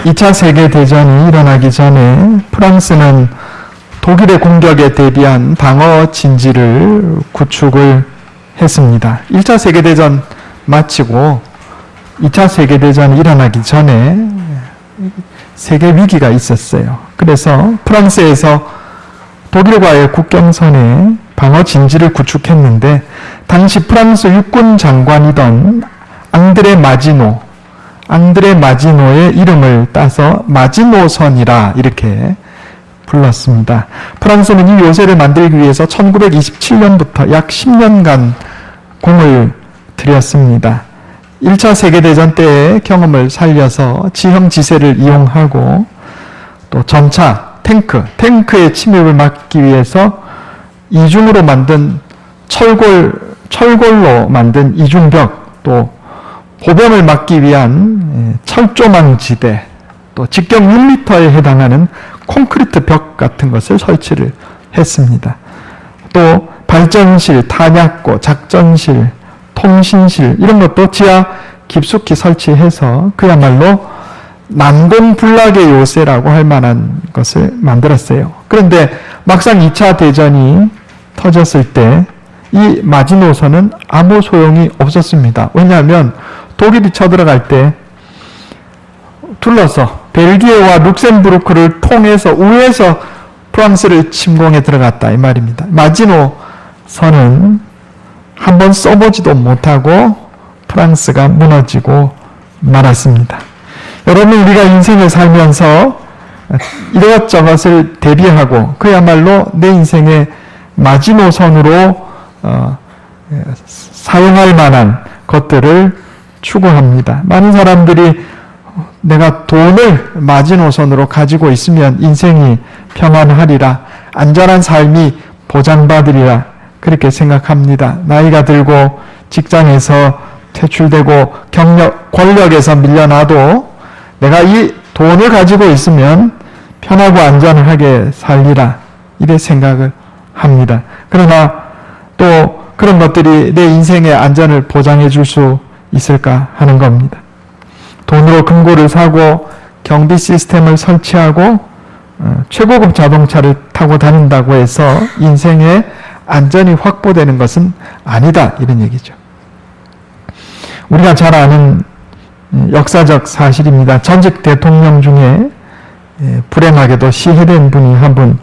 2차 세계대전이 일어나기 전에 프랑스는 독일의 공격에 대비한 방어 진지를 구축을 했습니다. 1차 세계대전 마치고 2차 세계대전이 일어나기 전에 세계 위기가 있었어요. 그래서 프랑스에서 독일과의 국경선에 방어 진지를 구축했는데 당시 프랑스 육군 장관이던 앙드레 마지노의 이름을 따서 마지노선이라 이렇게 불렀습니다. 프랑스는 이 요새를 만들기 위해서 1927년부터 약 10년간 공을 들였습니다. 1차 세계대전 때의 경험을 살려서 지형지세를 이용하고 또 전차, 탱크의 침입을 막기 위해서 이중으로 만든 철골로 만든 이중벽, 또 보병을 막기 위한 철조망지대, 또 직경 6m에 해당하는 콘크리트 벽 같은 것을 설치를 했습니다. 또 발전실, 탄약고, 작전실, 통신실 이런 것도 지하 깊숙이 설치해서 그야말로 난공불락의 요새라고 할 만한 것을 만들었어요. 그런데 막상 2차 대전이 터졌을 때 이 마지노선은 아무 소용이 없었습니다. 왜냐하면 독일이 쳐들어갈 때 둘러서 벨기에와 룩셈부르크를 통해서 우회해서 프랑스를 침공해 들어갔다 이 말입니다. 마지노선은 한번 써보지도 못하고 프랑스가 무너지고 말았습니다. 여러분, 우리가 인생을 살면서 이것저것을 대비하고 그야말로 내 인생의 마지노선으로 사용할 만한 것들을 추구합니다. 많은 사람들이 내가 돈을 마지노선으로 가지고 있으면 인생이 평안하리라, 안전한 삶이 보장받으리라 그렇게 생각합니다. 나이가 들고 직장에서 퇴출되고 권력에서 밀려나도 내가 이 돈을 가지고 있으면 편하고 안전하게 살리라 이래 생각을 합니다. 그러나 또 그런 것들이 내 인생의 안전을 보장해 줄 수 있을까 하는 겁니다. 돈으로 금고를 사고 경비 시스템을 설치하고 최고급 자동차를 타고 다닌다고 해서 인생의 안전이 확보되는 것은 아니다 이런 얘기죠. 우리가 잘 아는 역사적 사실입니다. 전직 대통령 중에 불행하게도 시해된 분이 한 분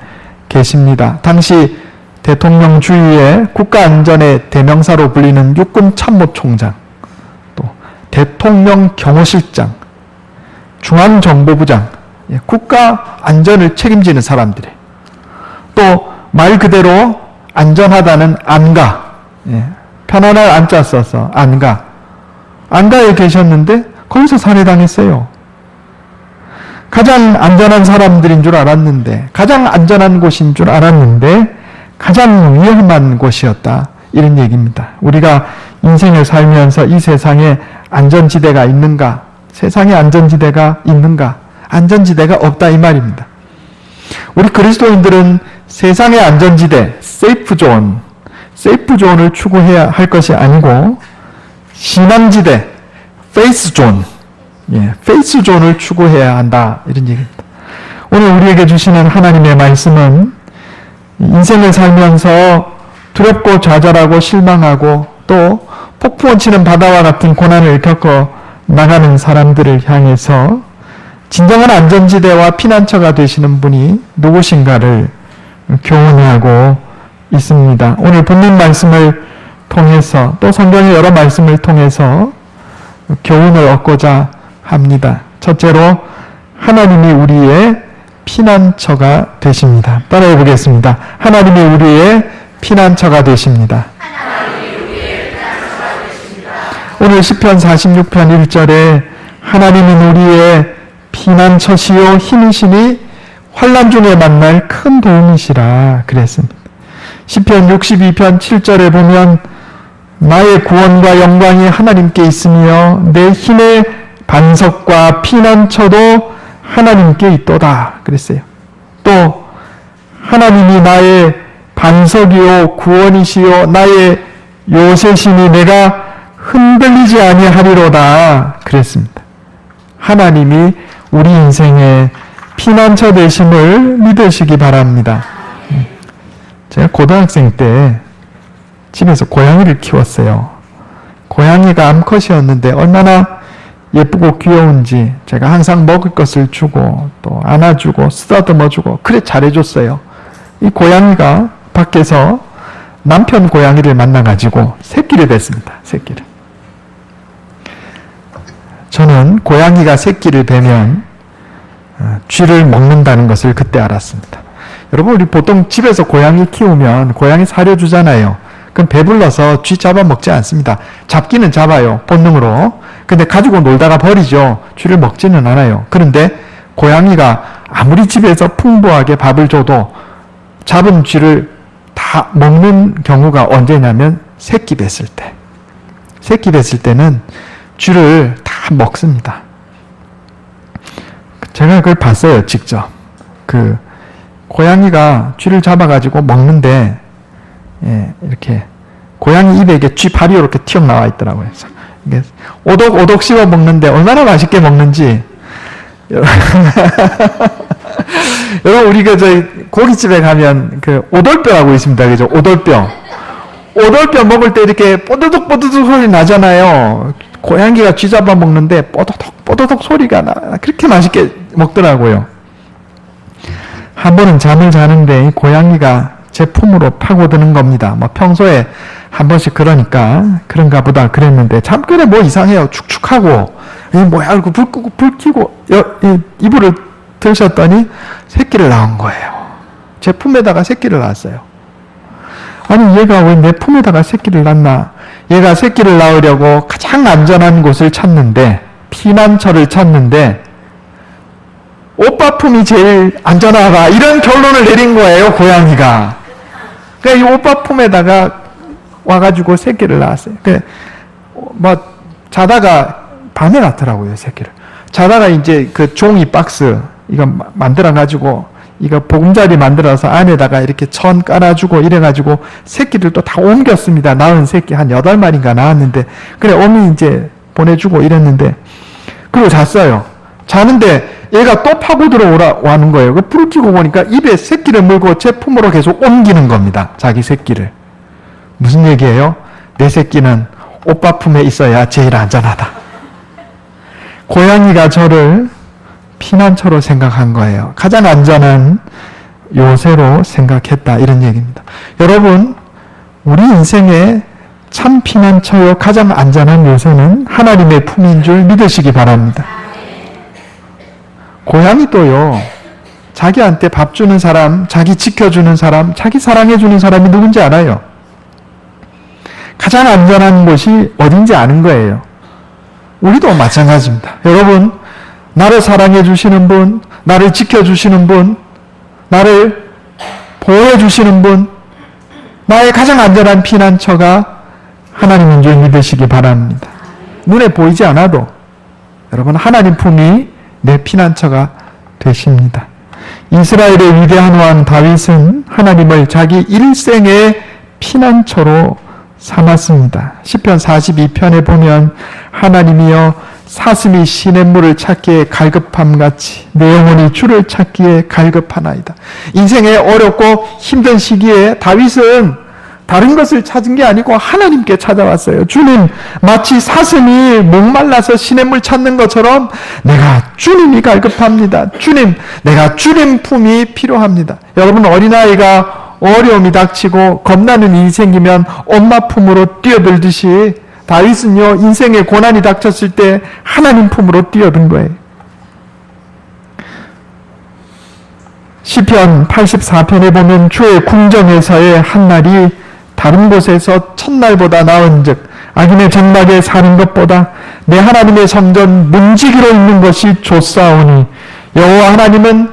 계십니다. 당시 대통령 주위에 국가안전의 대명사로 불리는 육군참모총장, 또 대통령 경호실장, 중앙정보부장, 국가안전을 책임지는 사람들이, 또 말 그대로 안전하다는 안가, 편안할 안자 써서 안가에 계셨는데 거기서 살해당했어요. 가장 안전한 사람들인 줄 알았는데, 가장 안전한 곳인 줄 알았는데 가장 위험한 곳이었다 이런 얘기입니다. 우리가 인생을 살면서 이 세상에 안전지대가 있는가? 세상에 안전지대가 있는가? 안전지대가 없다 이 말입니다. 우리 그리스도인들은 세상의 안전지대, 세이프존을 추구해야 할 것이 아니고 신앙지대, 페이스존을 추구해야 한다 이런 얘기입니다. 오늘 우리에게 주시는 하나님의 말씀은 인생을 살면서 두렵고 좌절하고 실망하고 또 폭풍을 치는 바다와 같은 고난을 겪어 나가는 사람들을 향해서 진정한 안전지대와 피난처가 되시는 분이 누구신가를 교훈하고 있습니다. 오늘 본문 말씀을 통해서 또 성경의 여러 말씀을 통해서 교훈을 얻고자 합니다. 첫째로 하나님이 우리의 피난처가 되십니다. 따라해 보겠습니다. 하나님이 우리의 피난처가 되십니다. 오늘 시편 46편 1절에 하나님은 우리의 피난처시요 힘이시니 환난 중에 만날 큰 도움이시라 그랬습니다. 시편 62편 7절에 보면 나의 구원과 영광이 하나님께 있으며 내 힘의 반석과 피난처도 하나님께 있도다 그랬어요. 또 하나님이 나의 반석이요 구원이시요 나의 요새시니 내가 흔들리지 아니하리로다 그랬습니다. 하나님이 우리 인생의 피난처 되심을 믿으시기 바랍니다. 제가 고등학생 때 집에서 고양이를 키웠어요. 고양이가 암컷이었는데 얼마나 예쁘고 귀여운지 제가 항상 먹을 것을 주고 또 안아주고 쓰다듬어주고 그래 잘해줬어요. 이 고양이가 밖에서 남편 고양이를 만나가지고 새끼를 뱄습니다. 새끼를. 저는 고양이가 새끼를 베면 쥐를 먹는다는 것을 그때 알았습니다. 여러분, 우리 보통 집에서 고양이 키우면 고양이 사료 주잖아요. 그럼 배불러서 쥐 잡아먹지 않습니다. 잡기는 잡아요, 본능으로. 근데 가지고 놀다가 버리죠. 쥐를 먹지는 않아요. 그런데 고양이가 아무리 집에서 풍부하게 밥을 줘도 잡은 쥐를 다 먹는 경우가 언제냐면 새끼 뱄을 때. 새끼 뱄을 때는 쥐를 다 먹습니다. 제가 그걸 봤어요, 직접. 고양이가 쥐를 잡아가지고 먹는데, 이렇게, 고양이 입에 이게 쥐 발이 이렇게 튀어나와 있더라고요. 이게 오독오독 씹어 먹는데 얼마나 맛있게 먹는지. 여러분, 우리 저희 고깃집에 가면 오돌뼈라고 있습니다. 그죠? 오돌뼈. 오돌뼈 먹을 때 이렇게 뽀드득뽀드득 소리 나잖아요. 고양이가 쥐 잡아 먹는데 뽀드득 소리가 나. 그렇게 맛있게 먹더라고요. 한 번은 잠을 자는데 고양이가 제 품으로 파고드는 겁니다. 평소에 한 번씩 그런가 보다 그랬는데 잠깐에 뭐 이상해요. 축축하고 뭐야 하고 불 끄고 불 켜고 이불을 드셨더니 새끼를 낳은 거예요. 제 품에다가 새끼를 낳았어요. 아니 얘가 왜 내 품에다가 새끼를 낳나? 얘가 새끼를 낳으려고 가장 안전한 곳을 찾는데, 피난처를 찾는데 오빠 품이 제일 안전하다, 이런 결론을 내린 거예요, 고양이가. 그러니까 이 오빠 품에다가 와가지고 새끼를 낳았어요. 자다가 밤에 낳더라고요, 새끼를. 자다가 이제 종이 박스 이거 만들어가지고 이거 보금자리 만들어서 안에다가 이렇게 천 깔아주고 이래가지고 새끼를 또 다 옮겼습니다. 낳은 새끼 한 8마리인가 낳았는데, 그래 어미 이제 보내주고 이랬는데, 그리고 잤어요. 자는데 얘가 또 파고 들어오는 거예요. 불을 켜고 보니까 입에 새끼를 물고 제 품으로 계속 옮기는 겁니다. 자기 새끼를. 무슨 얘기예요? 내 새끼는 오빠 품에 있어야 제일 안전하다. 고양이가 저를 피난처로 생각한 거예요. 가장 안전한 요새로 생각했다, 이런 얘기입니다. 여러분, 우리 인생의 참 피난처요 가장 안전한 요새는 하나님의 품인 줄 믿으시기 바랍니다. 고양이도요, 자기한테 밥 주는 사람, 자기 지켜주는 사람, 자기 사랑해주는 사람이 누군지 알아요. 가장 안전한 곳이 어딘지 아는 거예요. 우리도 마찬가지입니다. 여러분, 나를 사랑해 주시는 분, 나를 지켜주시는 분, 나를 보호해 주시는 분, 나의 가장 안전한 피난처가 하나님인 줄 믿으시기 바랍니다. 눈에 보이지 않아도 여러분, 하나님 품이 내 피난처가 되십니다. 이스라엘의 위대한 왕 다윗은 하나님을 자기 일생의 피난처로 삼았습니다. 시편 42편에 보면 하나님이여 사슴이 시냇물을 찾기에 갈급함같이 내 영혼이 주를 찾기에 갈급하나이다. 인생의 어렵고 힘든 시기에 다윗은 다른 것을 찾은 게 아니고 하나님께 찾아왔어요. 주님, 마치 사슴이 목말라서 시냇물 찾는 것처럼 내가 주님이 갈급합니다. 주님, 내가 주님 품이 필요합니다. 여러분, 어린아이가 어려움이 닥치고 겁나는 일이 생기면 엄마 품으로 뛰어들듯이 다윗은요, 인생의 고난이 닥쳤을 때 하나님 품으로 뛰어든 거예요. 시편 84편에 보면 주의 궁정에서의 한날이 다른 곳에서 첫날보다 나은즉 악인의 장막에 사는 것보다 내 하나님의 성전 문지기로 있는 것이 좋사오니 여호와 하나님은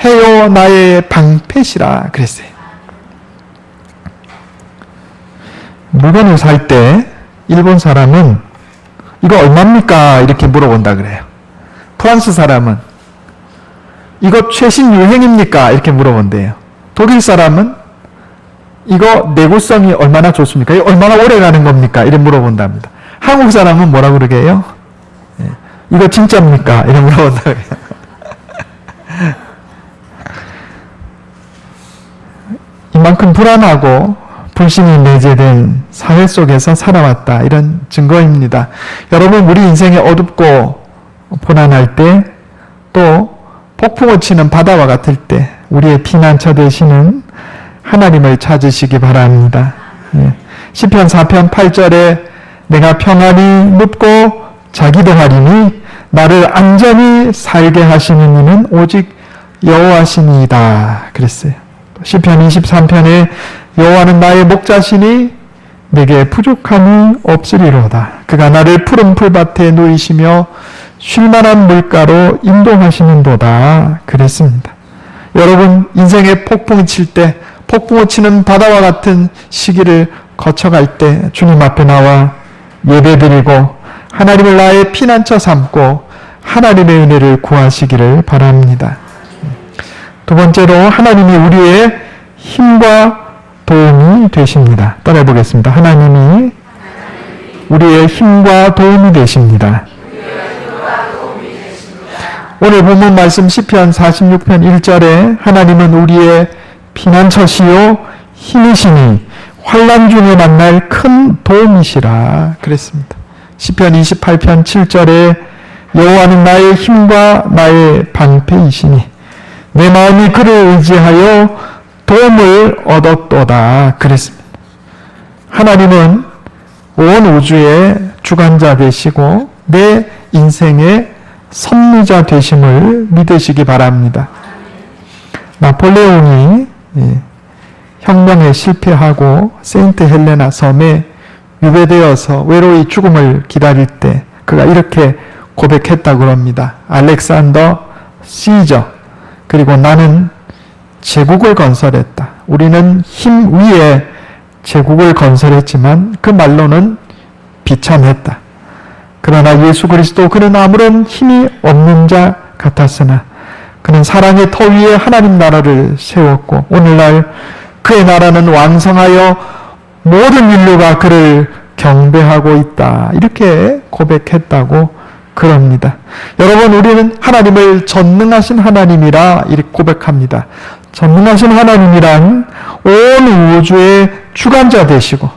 해요 나의 방패시라 그랬어요. 물건을 살 때 일본 사람은 이거 얼마입니까? 이렇게 물어본다 그래요. 프랑스 사람은 이거 최신 유행입니까? 이렇게 물어본대요. 독일 사람은 이거 내구성이 얼마나 좋습니까? 이거 얼마나 오래 가는 겁니까? 이렇게 물어본답니다. 한국 사람은 뭐라 그러게요? 이거 진짜입니까? 이런 물어본다. 이만큼 불안하고 불신이 내재된 사회 속에서 살아왔다. 이런 증거입니다. 여러분, 우리 인생이 어둡고 불안할 때, 또 폭풍을 치는 바다와 같을 때 우리의 피난처 되시는 하나님을 찾으시기 바랍니다. 시편 4편 8절에 내가 평안히 눕고 자기도 하리니 나를 안전히 살게 하시는 이는 오직 여호와시니이다 그랬어요. 시편 23편에 여호와는 나의 목자시니 내게 부족함이 없으리로다. 그가 나를 푸른 풀밭에 누이시며 쉴만한 물가로 인도하시는도다 그랬습니다. 여러분, 인생의 폭풍이 칠 때, 폭풍을 치는 바다와 같은 시기를 거쳐갈 때 주님 앞에 나와 예배드리고 하나님을 나의 피난처 삼고 하나님의 은혜를 구하시기를 바랍니다. 두 번째로, 하나님이 우리의 힘과 도움이 되십니다. 따라해 보겠습니다. 하나님이 우리의 힘과 도움이 되십니다. 오늘 본문 말씀 시편 46편 1절에 하나님은 우리의 피난처시요 힘이시니 환난 중에 만날 큰 도움이시라 그랬습니다. 시편 28편 7절에 여호와는 나의 힘과 나의 방패이시니 내 마음이 그를 의지하여 도움을 얻었도다 그랬습니다. 하나님은 온 우주의 주관자 되시고 내 인생의 섭리자 되심을 믿으시기 바랍니다. 나폴레옹이 혁명에 실패하고 세인트 헬레나 섬에 유배되어서 외로이 죽음을 기다릴 때 그가 이렇게 고백했다고 합니다. 알렉산더 시저, 그리고 나는 제국을 건설했다. 우리는 힘 위에 제국을 건설했지만 그 말로는 비참했다. 그러나 예수 그리스도, 그는 아무런 힘이 없는 자 같았으나 그는 사랑의 터 위에 하나님 나라를 세웠고 오늘날 그의 나라는 왕성하여 모든 인류가 그를 경배하고 있다. 이렇게 고백했다고 그럽니다. 여러분, 우리는 하나님을 전능하신 하나님이라 이렇게 고백합니다. 전능하신 하나님이란 온 우주의 주관자 되시고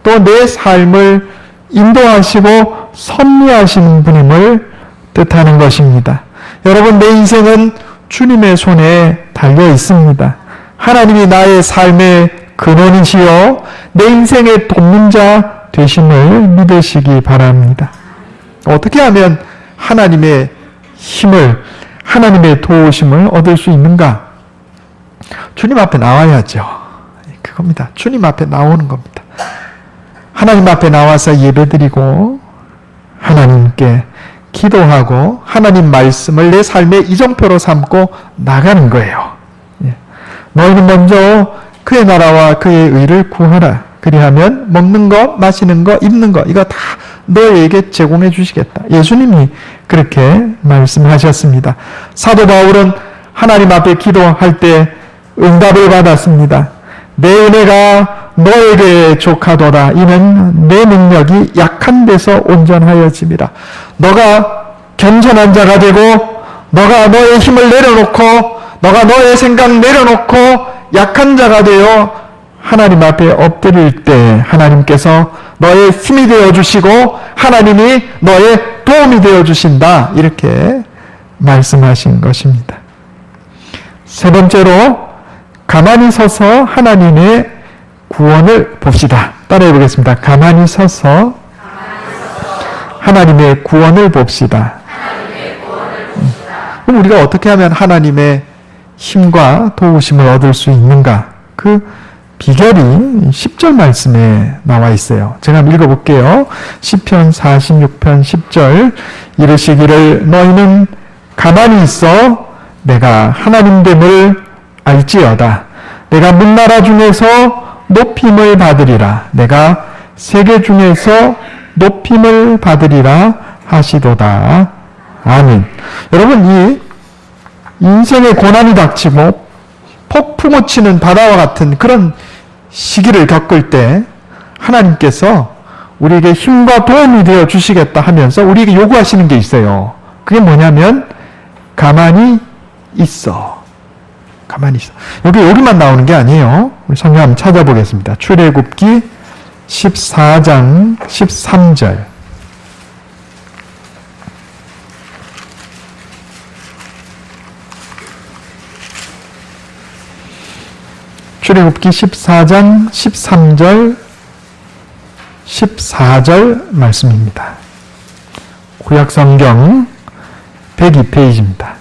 또 내 삶을 인도하시고 섭리하시는 분임을 뜻하는 것입니다. 여러분, 내 인생은 주님의 손에 달려 있습니다. 하나님이 나의 삶의 근원이시여 내 인생의 돕는자 되심을 믿으시기 바랍니다. 어떻게 하면 하나님의 힘을, 하나님의 도우심을 얻을 수 있는가? 주님 앞에 나와야죠. 그겁니다. 주님 앞에 나오는 겁니다. 하나님 앞에 나와서 예배드리고 하나님께 기도하고 하나님 말씀을 내 삶의 이정표로 삼고 나가는 거예요. 너희는 먼저 그의 나라와 그의 의를 구하라. 그리하면 먹는 거, 마시는 거, 입는 거 이거 다 너에게 제공해 주시겠다. 예수님이 그렇게 말씀하셨습니다. 사도 바울은 하나님 앞에 기도할 때 응답을 받았습니다. 내 은혜가 너에게 족하도다. 이는 내 능력이 약한 데서 온전하여짐이라. 너가 겸손한 자가 되고 너가 너의 힘을 내려놓고 너가 너의 생각 내려놓고 약한 자가 되어 하나님 앞에 엎드릴 때 하나님께서 너의 힘이 되어주시고 하나님이 너의 도움이 되어주신다. 이렇게 말씀하신 것입니다. 세 번째로, 가만히 서서 하나님의 구원을 봅시다. 따라해 보겠습니다. 가만히 서서 하나님의 구원을 봅시다. 그럼 우리가 어떻게 하면 하나님의 힘과 도우심을 얻을 수 있는가? 그 비결이 10절 말씀에 나와 있어요. 제가 한번 읽어볼게요. 시편 46편 10절 이르시기를 너희는 가만히 있어 내가 하나님됨을 알지어다. 내가 문나라 중에서 높임을 받으리라. 내가 세계 중에서 높임을 받으리라 하시도다. 아멘. 여러분, 이 인생의 고난이 닥치고 폭풍을 치는 바다와 같은 그런 시기를 겪을 때 하나님께서 우리에게 힘과 도움이 되어 주시겠다 하면서 우리에게 요구하시는 게 있어요. 그게 뭐냐면 가만히 있어. 가만히 있어. 여기만 나오는 게 아니에요. 우리 성경 한번 찾아보겠습니다. 출애굽기 14장 13절. 출애굽기 14장 13절 14절 말씀입니다. 구약성경 102페이지입니다.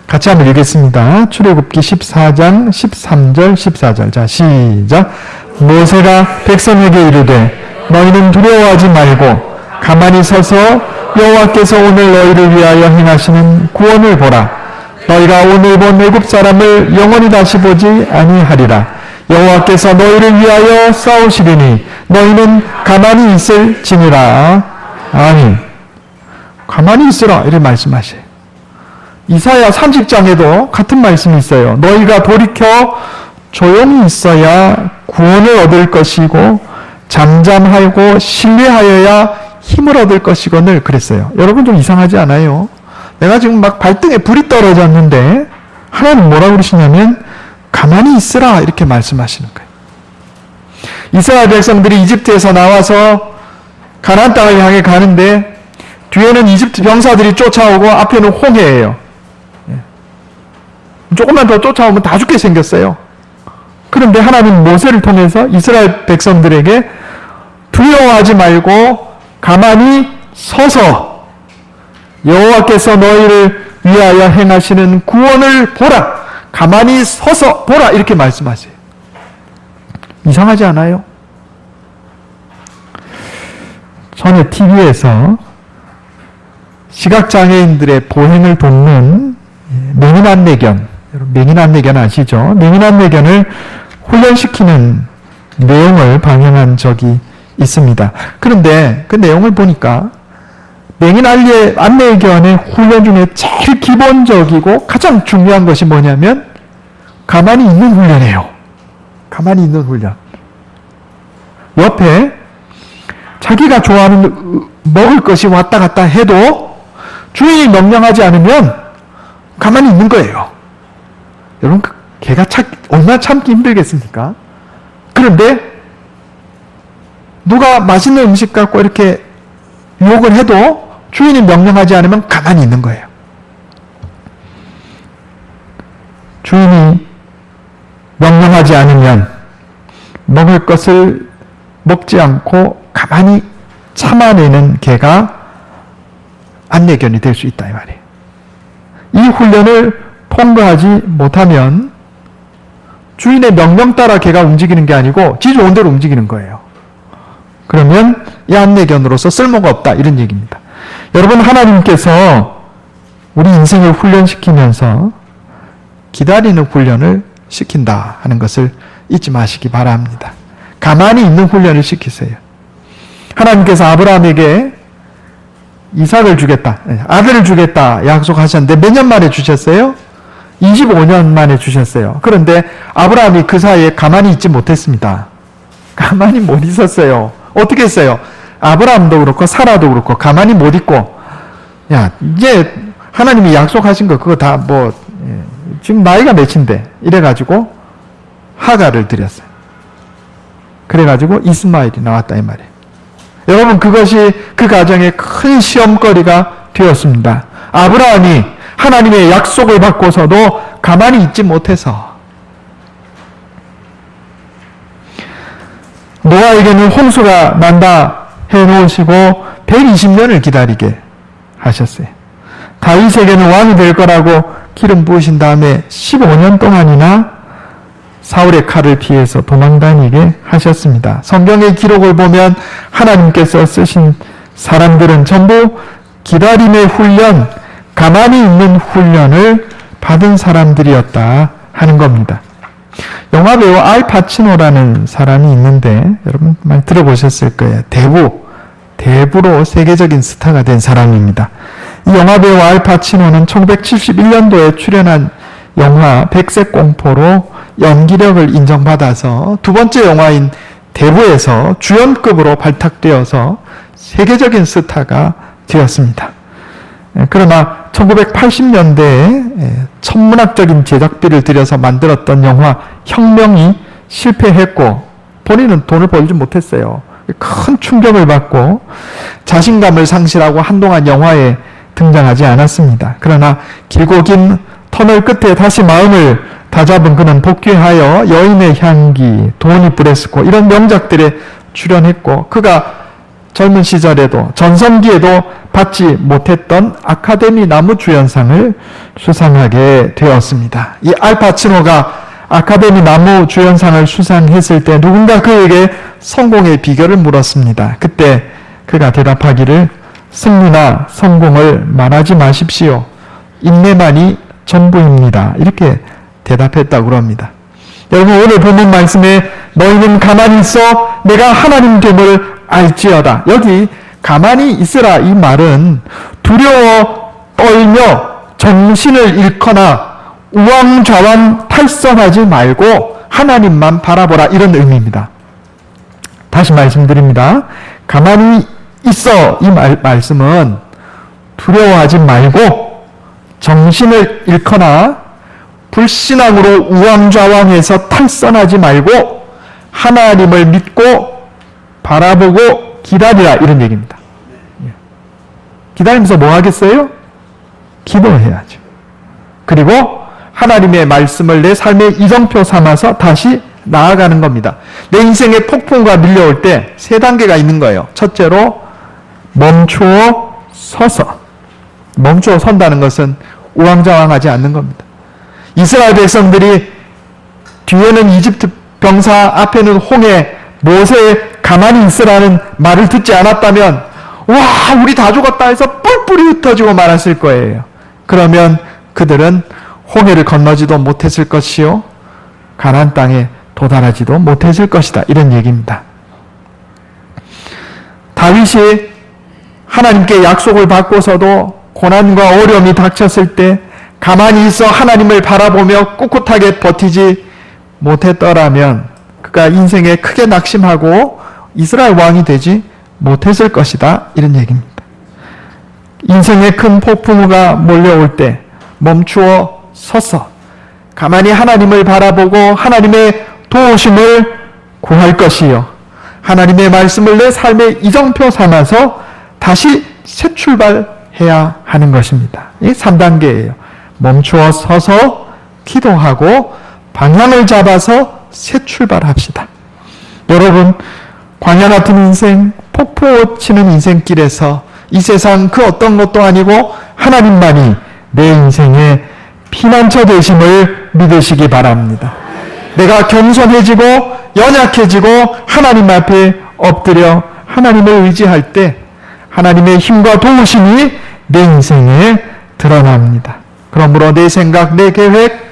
같이 한번 읽겠습니다. 출애굽기 14장 13절 14절. 자, 시작. 모세가 백성에게 이르되 너희는 두려워하지 말고 가만히 서서 여호와께서 오늘 너희를 위하여 행하시는 구원을 보라. 너희가 오늘 본 애굽 사람을 영원히 다시 보지 아니하리라. 여호와께서 너희를 위하여 싸우시리니 너희는 가만히 있을지니라. 아니, 가만히 있으라 이렇게 말씀하셔요. 이사야 30장에도 같은 말씀이 있어요. 너희가 돌이켜 조용히 있어야 구원을 얻을 것이고 잠잠하고 신뢰하여야 힘을 얻을 것이거늘 그랬어요. 여러분 좀 이상하지 않아요? 내가 지금 막 발등에 불이 떨어졌는데 하나님 뭐라고 그러시냐면 가만히 있으라 이렇게 말씀하시는 거예요. 이스라엘 백성들이 이집트에서 나와서 가나안 땅을 향해 가는데 뒤에는 이집트 병사들이 쫓아오고 앞에는 홍해예요. 조금만 더 쫓아오면 다 죽게 생겼어요. 그런데 하나님 모세를 통해서 이스라엘 백성들에게 두려워하지 말고 가만히 서서 여호와께서 너희를 위하여 행하시는 구원을 보라. 가만히 서서 보라 이렇게 말씀하세요. 이상하지 않아요? 전에 TV에서 시각장애인들의 보행을 돕는 맹인안내견, 여러분 맹인안내견 아시죠? 맹인안내견을 훈련시키는 내용을 방영한 적이 있습니다. 그런데 그 내용을 보니까 맹인안내견의 훈련 중에 제일 기본적이고 가장 중요한 것이 뭐냐면 가만히 있는 훈련이에요. 가만히 있는 훈련. 옆에 자기가 좋아하는 먹을 것이 왔다 갔다 해도 주인이 명령하지 않으면 가만히 있는 거예요. 여러분, 개가 얼마나 참기 힘들겠습니까? 그런데 누가 맛있는 음식 갖고 이렇게 유혹을 해도 주인이 명령하지 않으면 가만히 있는 거예요. 주인이 명령하지 않으면 먹을 것을 먹지 않고 가만히 참아내는 개가 안내견이 될 수 있다 이 말이에요. 이 훈련을 통과하지 못하면 주인의 명령 따라 개가 움직이는 게 아니고 지 좋은 대로 움직이는 거예요. 그러면 이 안내견으로서 쓸모가 없다 이런 얘기입니다. 여러분, 하나님께서 우리 인생을 훈련시키면서 기다리는 훈련을 시킨다 하는 것을 잊지 마시기 바랍니다. 가만히 있는 훈련을 시키세요. 하나님께서 아브라함에게 이삭을 주겠다, 아들을 주겠다 약속하셨는데 몇 년 만에 주셨어요? 25년 만에 주셨어요. 그런데 아브라함이 그 사이에 가만히 있지 못했습니다. 가만히 못 있었어요. 어떻게 했어요? 아브라함도 그렇고 사라도 그렇고 가만히 못 있고, 야 이제 하나님이 약속하신 거 그거 다 지금 나이가 몇인데 이래가지고 하가를 드렸어요. 그래가지고 이스마엘이 나왔다 이 말이에요. 여러분, 그것이 그 가정의 큰 시험거리가 되었습니다. 아브라함이 하나님의 약속을 받고서도 가만히 있지 못해서 노아에게는 홍수가 난다 해놓으시고 120년을 기다리게 하셨어요. 다윗에게는 왕이 될 거라고 기름 부으신 다음에 15년 동안이나 사울의 칼을 피해서 도망다니게 하셨습니다. 성경의 기록을 보면 하나님께서 쓰신 사람들은 전부 기다림의 훈련, 가만히 있는 훈련을 받은 사람들이었다 하는 겁니다. 영화배우 알 파치노라는 사람이 있는데 여러분 많이 들어보셨을 거예요. 대부로 세계적인 스타가 된 사람입니다. 이 영화배우 알 파치노는 1971년도에 출연한 영화 백색 공포로 연기력을 인정받아서 두 번째 영화인 대부에서 주연급으로 발탁되어서 세계적인 스타가 되었습니다. 그러나 1980년대에 천문학적인 제작비를 들여서 만들었던 영화 혁명이 실패했고 본인은 돈을 벌지 못했어요. 큰 충격을 받고 자신감을 상실하고 한동안 영화에 등장하지 않았습니다. 그러나 길고 긴 터널 끝에 다시 마음을 다잡은 그는 복귀하여 여인의 향기, 도니 브레스코 이런 명작들에 출연했고 그가 젊은 시절에도 전성기에도 받지 못했던 아카데미 나무주연상을 수상하게 되었습니다. 이 알파치노가 아카데미 나무주연상을 수상했을 때 누군가 그에게 성공의 비결을 물었습니다. 그때 그가 대답하기를 승리나 성공을 말하지 마십시오. 인내만이 전부입니다. 이렇게 대답했다고 합니다. 여러분 오늘 본문 말씀에 너희는 가만히 있어 내가 하나님 됨을 알지어다. 여기 가만히 있으라 이 말은 두려워 떨며 정신을 잃거나 우왕좌왕 탈선하지 말고 하나님만 바라보라 이런 의미입니다. 다시 말씀드립니다. 가만히 있어 이 말씀은 두려워하지 말고 정신을 잃거나 불신앙으로 우왕좌왕해서 탈선하지 말고 하나님을 믿고 바라보고 기다리라 이런 얘기입니다. 기다리면서 뭐 하겠어요? 기도해야죠. 그리고 하나님의 말씀을 내 삶의 이정표 삼아서 다시 나아가는 겁니다. 내 인생의 폭풍과 밀려올 때 세 단계가 있는 거예요. 첫째로 멈추어 서서. 멈추어 선다는 것은 우왕좌왕하지 않는 겁니다. 이스라엘 백성들이 뒤에는 이집트 병사, 앞에는 홍해, 모세 가만히 있으라는 말을 듣지 않았다면 와 우리 다 죽었다 해서 뿔뿔이 흩어지고 말았을 거예요. 그러면 그들은 홍해를 건너지도 못했을 것이요 가나안 땅에 도달하지도 못했을 것이다. 이런 얘기입니다. 다윗이 하나님께 약속을 받고서도 고난과 어려움이 닥쳤을 때 가만히 있어 하나님을 바라보며 꿋꿋하게 버티지 못했더라면 그가 인생에 크게 낙심하고 이스라엘 왕이 되지 못했을 것이다. 이런 얘기입니다. 인생의 큰 폭풍우가 몰려올 때 멈추어 서서 가만히 하나님을 바라보고 하나님의 도우심을 구할 것이요 하나님의 말씀을 내 삶의 이정표 삼아서 다시 새 출발해야 하는 것입니다. 이 3단계예요. 멈추어 서서 기도하고 방향을 잡아서 새 출발합시다. 여러분 광야 같은 인생, 폭포 치는 인생길에서 이 세상 그 어떤 것도 아니고 하나님만이 내 인생의 피난처 되심을 믿으시기 바랍니다. 내가 겸손해지고 연약해지고 하나님 앞에 엎드려 하나님을 의지할 때 하나님의 힘과 도우심이 내 인생에 드러납니다. 그러므로 내 생각, 내 계획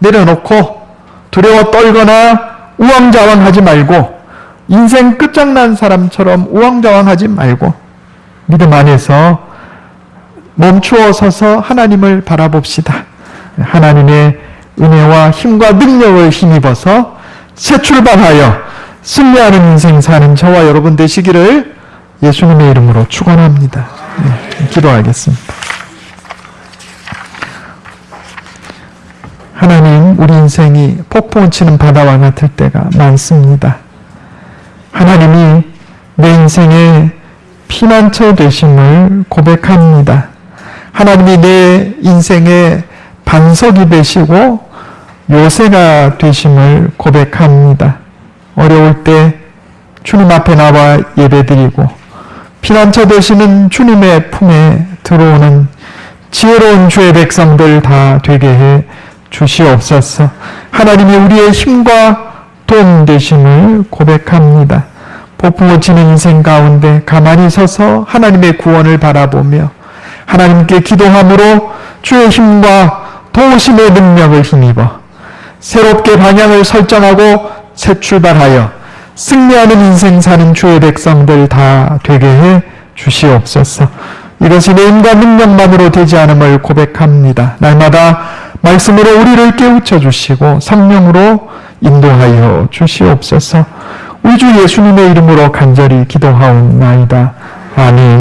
내려놓고 두려워 떨거나 우왕좌왕하지 말고 인생 끝장난 사람처럼 우왕좌왕하지 말고 믿음 안에서 멈추어 서서 하나님을 바라봅시다. 하나님의 은혜와 힘과 능력을 힘입어서 새 출발하여 승리하는 인생 사는 저와 여러분 되시기를 예수님의 이름으로 축원합니다. 네, 기도하겠습니다. 하나님, 우리 인생이 폭풍 치는 바다와 같을 때가 많습니다. 하나님이 내 인생의 피난처 되심을 고백합니다. 하나님이 내 인생의 반석이 되시고 요새가 되심을 고백합니다. 어려울 때 주님 앞에 나와 예배드리고 피난처 되시는 주님의 품에 들어오는 지혜로운 주의 백성들 다 되게 해 주시옵소서. 하나님이 우리의 힘과 도움 되심을 고백합니다. 폭풍을 치는 인생 가운데 가만히 서서 하나님의 구원을 바라보며 하나님께 기도함으로 주의 힘과 도우심의 능력을 힘입어 새롭게 방향을 설정하고 새 출발하여 승리하는 인생 사는 주의 백성들 다 되게 해 주시옵소서. 이것이 내 힘과 능력만으로 되지 않음을 고백합니다. 날마다 말씀으로 우리를 깨우쳐 주시고 성령으로 인도하여 주시옵소서. 우리 주 예수님의 이름으로 간절히 기도하옵나이다. 아멘.